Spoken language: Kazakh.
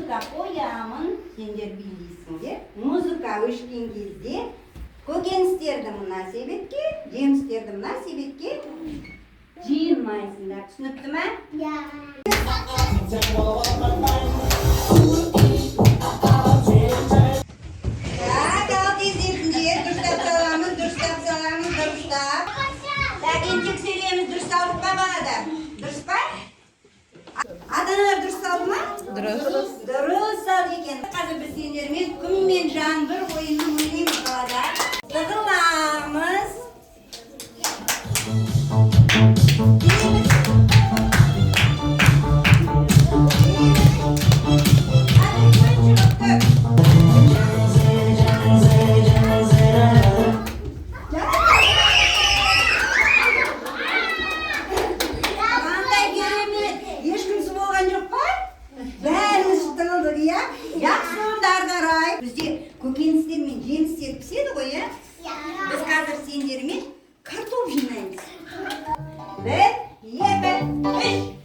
музыка қоямын, сендер билейсіңдер. Музыка өшкен кезде көкөністерді мына себетке, жемістерді мына себетке жиылмайсыңдар. Түсінікті ме? Иә. Дұрыстап саламыз, дұрыстап. Сәкен тексереміз, дұрысталыққа бағады. Дұрыс па? Ата-аналар дұрыс салды ма? Дұрыс. Дұрыс салды екен. Қазір біз сендермен күн мен жаңбыр ойынын ойнаймыз қалада. Сығыламыз. Бізде көкөністер мен жемістер піседі ғой, иә? Біз қазір сендермен картоп жинаймыз. 1, 2, 3.